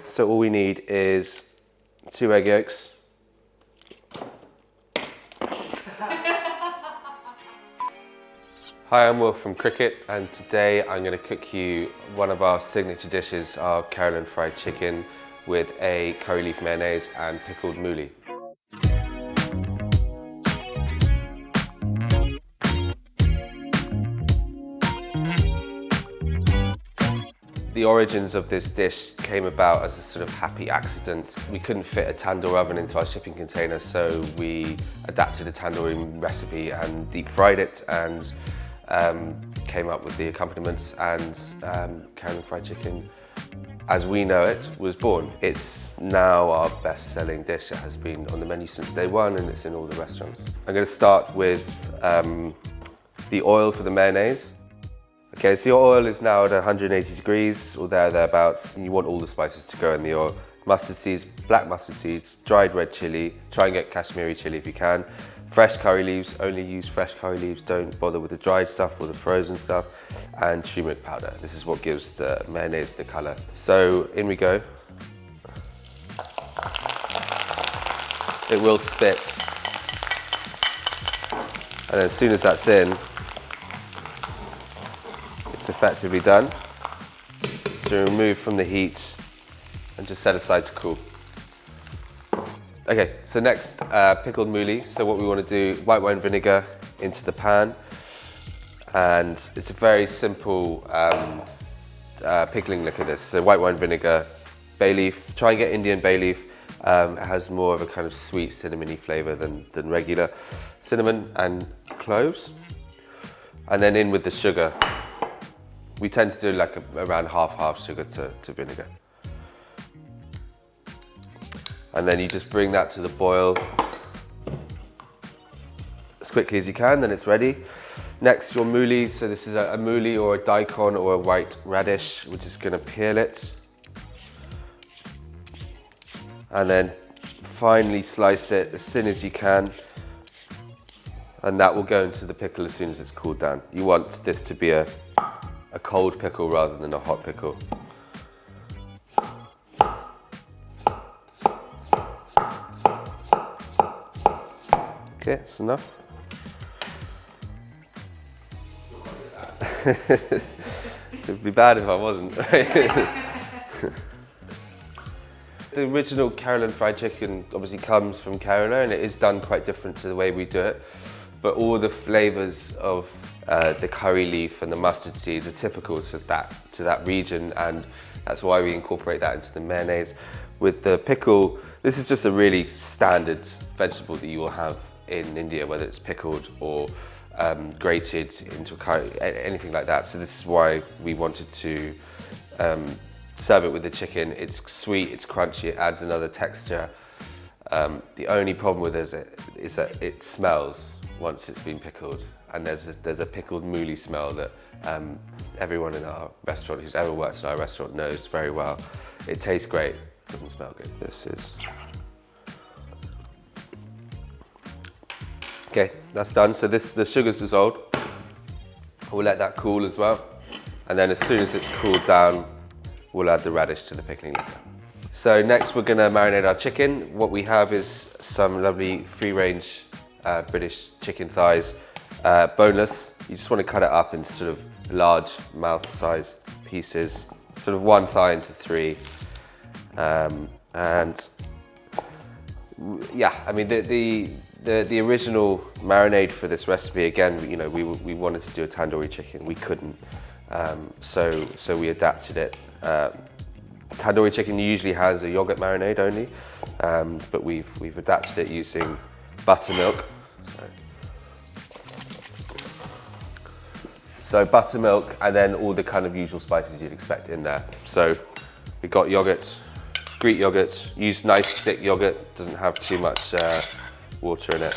So all we need is 2 egg yolks. Hi, I'm Will from Kricket, and today I'm going to cook you one of our signature dishes, our Keralan fried chicken with a curry leaf mayonnaise and pickled mooli. The origins of this dish came about as a sort of happy accident. We couldn't fit a tandoor oven into our shipping container, so we adapted a tandoori recipe and deep fried it and came up with the accompaniments, and Keralan fried chicken, as we know it, was born. It's now our best-selling dish. It has been on the menu since day one, and it's in all the restaurants. I'm going to start with the oil for the mayonnaise. Okay, so your oil is now at 180 degrees or thereabouts. You want all the spices to go in the oil. Mustard seeds, black mustard seeds, dried red chilli. Try and get Kashmiri chilli if you can. Fresh curry leaves, only use fresh curry leaves. Don't bother with the dried stuff or the frozen stuff. And turmeric powder. This is what gives the mayonnaise the color. So in we go. It will spit. And then as soon as that's in, it's effectively done. So remove from the heat and just set aside to cool. Okay, so next, pickled mooli. So what we want to do, white wine vinegar into the pan. And it's a very simple pickling liquor, this. So white wine vinegar, bay leaf. Try and get Indian bay leaf. It has more of a kind of sweet cinnamony flavor than regular. Cinnamon and cloves. And then in with the sugar. We tend to do like around half sugar to vinegar. And then you just bring that to the boil as quickly as you can, then it's ready. Next, your mooli. So this is a mooli or a daikon or a white radish. We're just gonna peel it. And then finely slice it as thin as you can. And that will go into the pickle as soon as it's cooled down. You want this to be a cold pickle rather than a hot pickle. Okay, that's enough. It'd be bad if I wasn't. The original Keralan fried chicken obviously comes from Kerala, and it is done quite different to the way we do it. But all the flavors of the curry leaf and the mustard seeds are typical to that region, and that's why we incorporate that into the mayonnaise. With the pickle, this is just a really standard vegetable that you will have in India, whether it's pickled or grated into a curry, anything like that. So this is why we wanted to serve it with the chicken. It's sweet, it's crunchy, it adds another texture. The only problem with it is that it smells once it's been pickled, and there's a pickled mooli smell that everyone in our restaurant who's ever worked in our restaurant knows very well. It tastes great, doesn't smell good. This is okay. That's done. So the sugar's dissolved. We'll let that cool as well, and then as soon as it's cooled down, we'll add the radish to the pickling liquor. So next, we're going to marinate our chicken. What we have is some lovely free-range British chicken thighs, boneless. You just want to cut it up into sort of large mouth-sized pieces, sort of 1 thigh into 3. And yeah, I mean the original marinade for this recipe, again, you know, we wanted to do a tandoori chicken. We couldn't, so we adapted it. Tandoori chicken usually has a yogurt marinade only, but we've adapted it using buttermilk. So buttermilk, and then all the kind of usual spices you'd expect in there. So we got yogurt, Greek yogurt. Use nice thick yogurt, doesn't have too much water in it.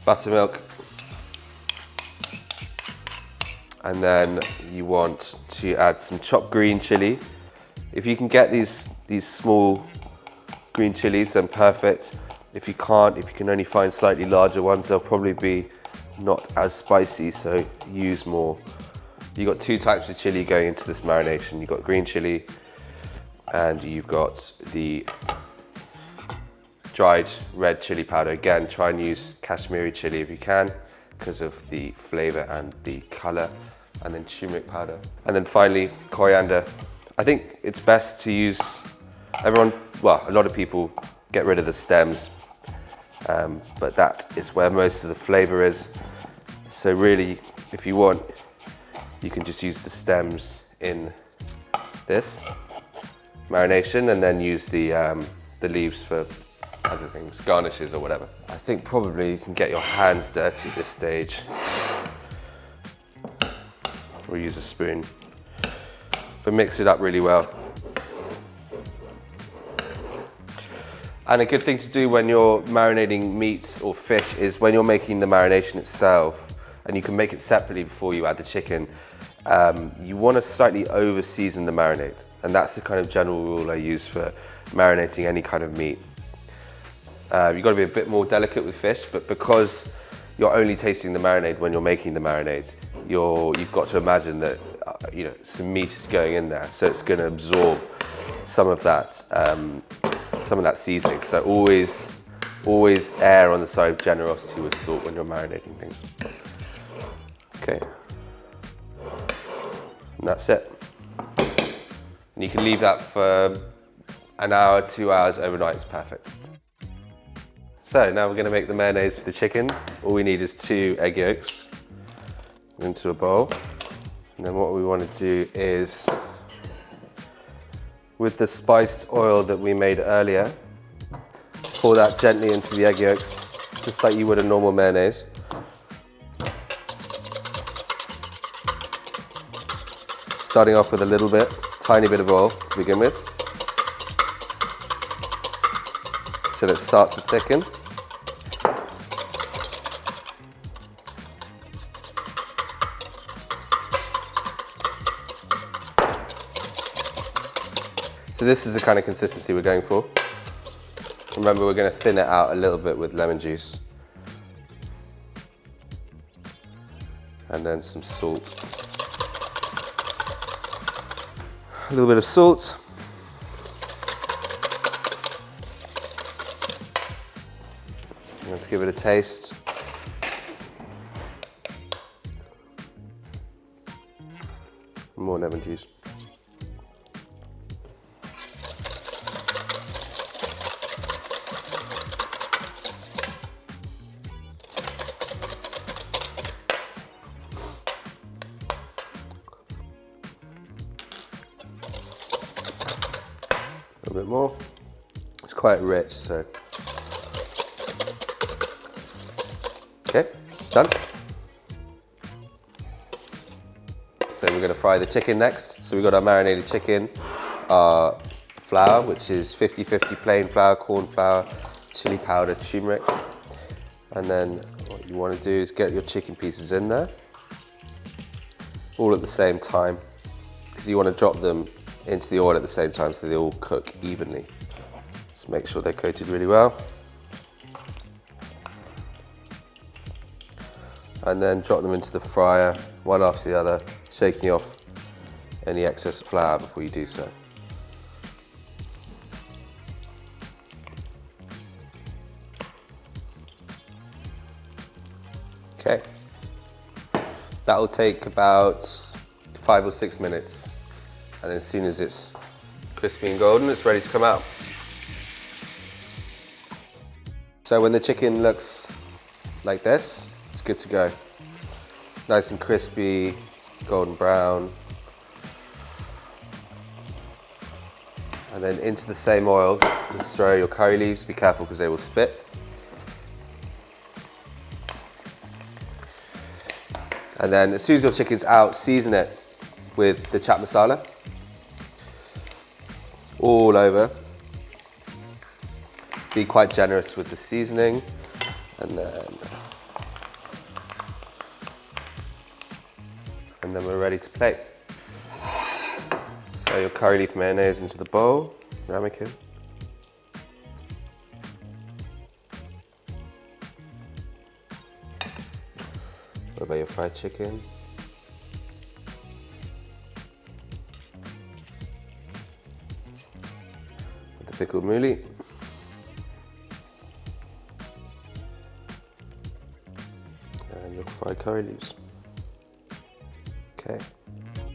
Buttermilk. And then you want to add some chopped green chilli. If you can get these small green chilies, then perfect. If you can't, if you can only find slightly larger ones, they'll probably be not as spicy, so use more. You've got 2 types of chili going into this marination. You've got green chili And you've got the dried red chili powder. Again, try and use Kashmiri chili if you can, because of the flavor and the color. And then turmeric powder. And then finally, coriander. I think it's best to use, a lot of people get rid of the stems, but that is where most of the flavor is. So really, if you want, you can just use the stems in this marination and then use the leaves for other things, garnishes or whatever. I think probably you can get your hands dirty at this stage, or use a spoon, but mix it up really well. And a good thing to do when you're marinating meats or fish is when you're making the marination itself, and you can make it separately before you add the chicken, you want to slightly over season the marinade. And that's the kind of general rule I use for marinating any kind of meat. You've got to be a bit more delicate with fish, but because you're only tasting the marinade when you're making the marinade, you've got to imagine that some meat is going in there, so it's going to absorb some of that seasoning. So always err on the side of generosity with salt when you're marinating things. Okay, and that's it. And you can leave that for an hour, 2 hours overnight. It's perfect. So now we're going to make the mayonnaise for the chicken. All we need is 2 egg yolks into a bowl. And then what we want to do is, with the spiced oil that we made earlier, pour that gently into the egg yolks, just like you would a normal mayonnaise. Starting off with a little bit, tiny bit of oil to begin with, so it starts to thicken. So this is the kind of consistency we're going for. Remember, we're going to thin it out a little bit with lemon juice. And then some salt. A little bit of salt. Let's give it a taste. More lemon juice. A little bit more. It's quite rich, so. Okay, it's done. So we're going to fry the chicken next. So we've got our marinated chicken, our flour, which is 50-50 plain flour, corn flour, chili powder, turmeric. And then what you want to do is get your chicken pieces in there, all at the same time, because you want to drop them into the oil at the same time so they all cook evenly. Just make sure they're coated really well. And then drop them into the fryer, one after the other, shaking off any excess flour before you do so. Okay, that will take about 5 or 6 minutes. And as soon as it's crispy and golden, it's ready to come out. So when the chicken looks like this, it's good to go. Nice and crispy, golden brown. And then into the same oil, just throw your curry leaves. Be careful because they will spit. And then as soon as your chicken's out, season it with the chaat masala. All over. Be quite generous with the seasoning. And then we're ready to plate. So your curry leaf mayonnaise into the bowl, ramekin. What about your fried chicken? pickled mooli. And your fried curry leaves. Okay.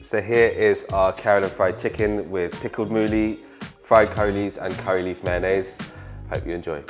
So here is our Keralan fried chicken with pickled mooli, fried curry leaves and curry leaf mayonnaise. Hope you enjoy.